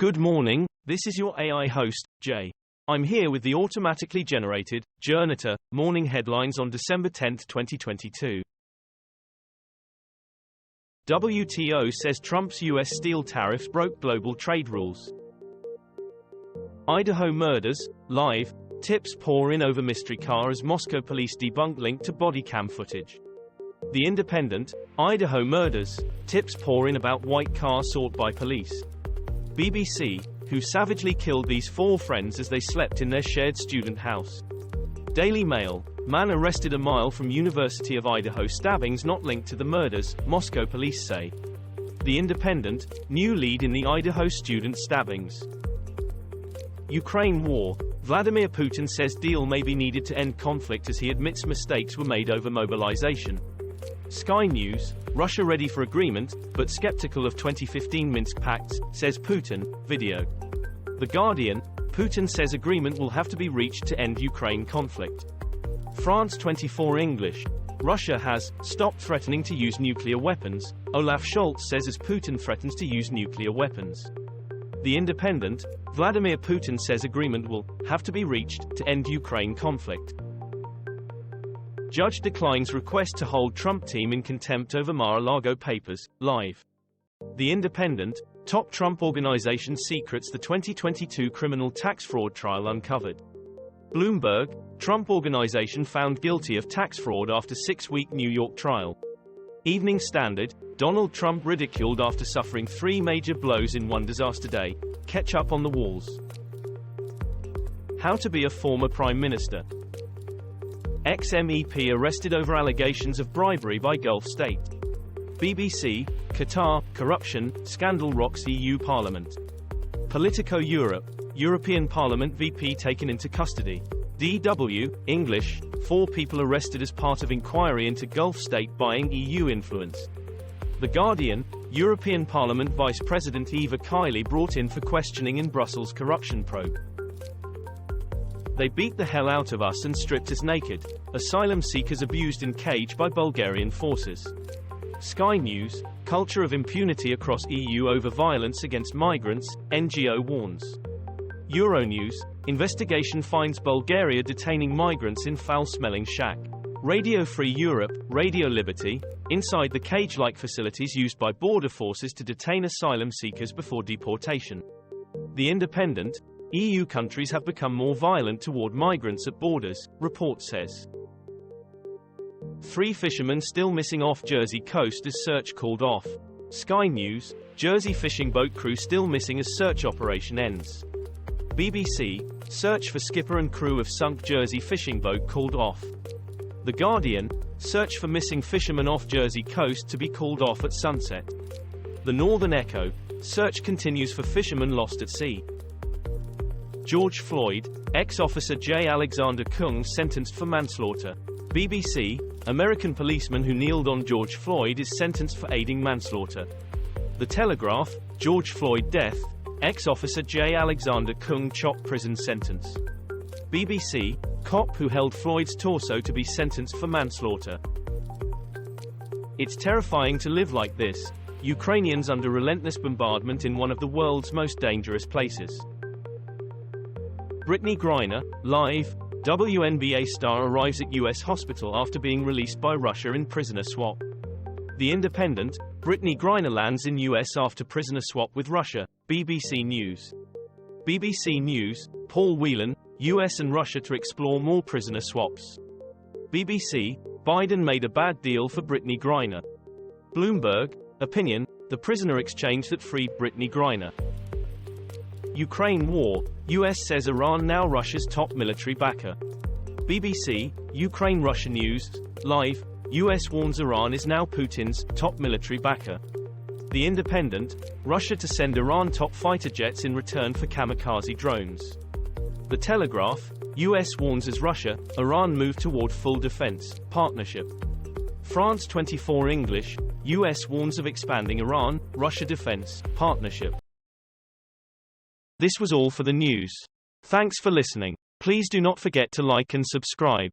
Good morning, this is your AI host, J. I'm here with the automatically generated, Journato, morning headlines on December 10, 2022. WTO says Trump's U.S. steel tariffs broke global trade rules. Idaho murders, live, tips pour in over mystery car as Moscow police debunk link to body cam footage. The Independent, Idaho murders, tips pour in about white car sought by police. BBC, who savagely killed these four friends as they slept in their shared student house. Daily Mail, man arrested a mile from University of Idaho stabbings not linked to the murders, Moscow police say. The Independent, new lead in the Idaho student stabbings. Ukraine war, Vladimir Putin says deal may be needed to end conflict as he admits mistakes were made over mobilization. Sky News, Russia ready for agreement, but skeptical of 2015 Minsk Pact, says Putin, video. The Guardian, Putin says agreement will have to be reached to end Ukraine conflict. France 24 English, Russia has stopped threatening to use nuclear weapons, Olaf Scholz says as Putin threatens to use nuclear weapons. The Independent, Vladimir Putin says agreement will have to be reached to end Ukraine conflict. Judge declines request to hold Trump team in contempt over Mar-a-Lago papers, live. The Independent, top Trump organization secrets the 2022 criminal tax fraud trial uncovered. Bloomberg, Trump organization found guilty of tax fraud after 6-week New York trial. Evening Standard, Donald Trump ridiculed after suffering 3 major blows in one disaster day. Ketchup on the walls. How to be a former prime minister. Ex-MEP arrested over allegations of bribery by Gulf state. BBC, Qatar, corruption, scandal rocks EU Parliament. Politico Europe, European Parliament VP taken into custody. DW, English, 4 people arrested as part of inquiry into Gulf state buying EU influence. The Guardian, European Parliament Vice President Eva Kaili brought in for questioning in Brussels corruption probe. They beat the hell out of us and stripped us naked. Asylum seekers abused in cage by Bulgarian forces. Sky News, culture of impunity across EU over violence against migrants, NGO warns. Euronews, investigation finds Bulgaria detaining migrants in foul-smelling shack. Radio Free Europe, Radio Liberty, inside the cage-like facilities used by border forces to detain asylum seekers before deportation. The Independent, EU countries have become more violent toward migrants at borders, report says. 3 fishermen still missing off Jersey coast as search called off. Sky News, Jersey fishing boat crew still missing as search operation ends. BBC, search for skipper and crew of sunk Jersey fishing boat called off. The Guardian, search for missing fishermen off Jersey coast to be called off at sunset. The Northern Echo, search continues for fishermen lost at sea. George Floyd, ex-officer J Alexander Kueng sentenced for manslaughter. BBC, American policeman who kneeled on George Floyd is sentenced for aiding manslaughter. The Telegraph, George Floyd death, ex-officer J Alexander Kueng chopped prison sentence. BBC, cop who held Floyd's torso to be sentenced for manslaughter. It's terrifying to live like this. Ukrainians under relentless bombardment in one of the world's most dangerous places. Brittney Griner, live, WNBA star arrives at U.S. hospital after being released by Russia in prisoner swap. The Independent, Brittney Griner lands in U.S. after prisoner swap with Russia, BBC News. BBC News, Paul Whelan, U.S. and Russia to explore more prisoner swaps. BBC, Biden made a bad deal for Brittney Griner. Bloomberg, opinion, the prisoner exchange that freed Brittney Griner. Ukraine war, U.S. says Iran now Russia's top military backer. BBC, Ukraine-Russia news, live, U.S. warns Iran is now Putin's top military backer. The Independent, Russia to send Iran top fighter jets in return for kamikaze drones. The Telegraph, U.S. warns as Russia, Iran move toward full defense partnership. France 24 English, U.S. warns of expanding Iran, Russia defense partnership. This was all for the news. Thanks for listening. Please do not forget to like and subscribe.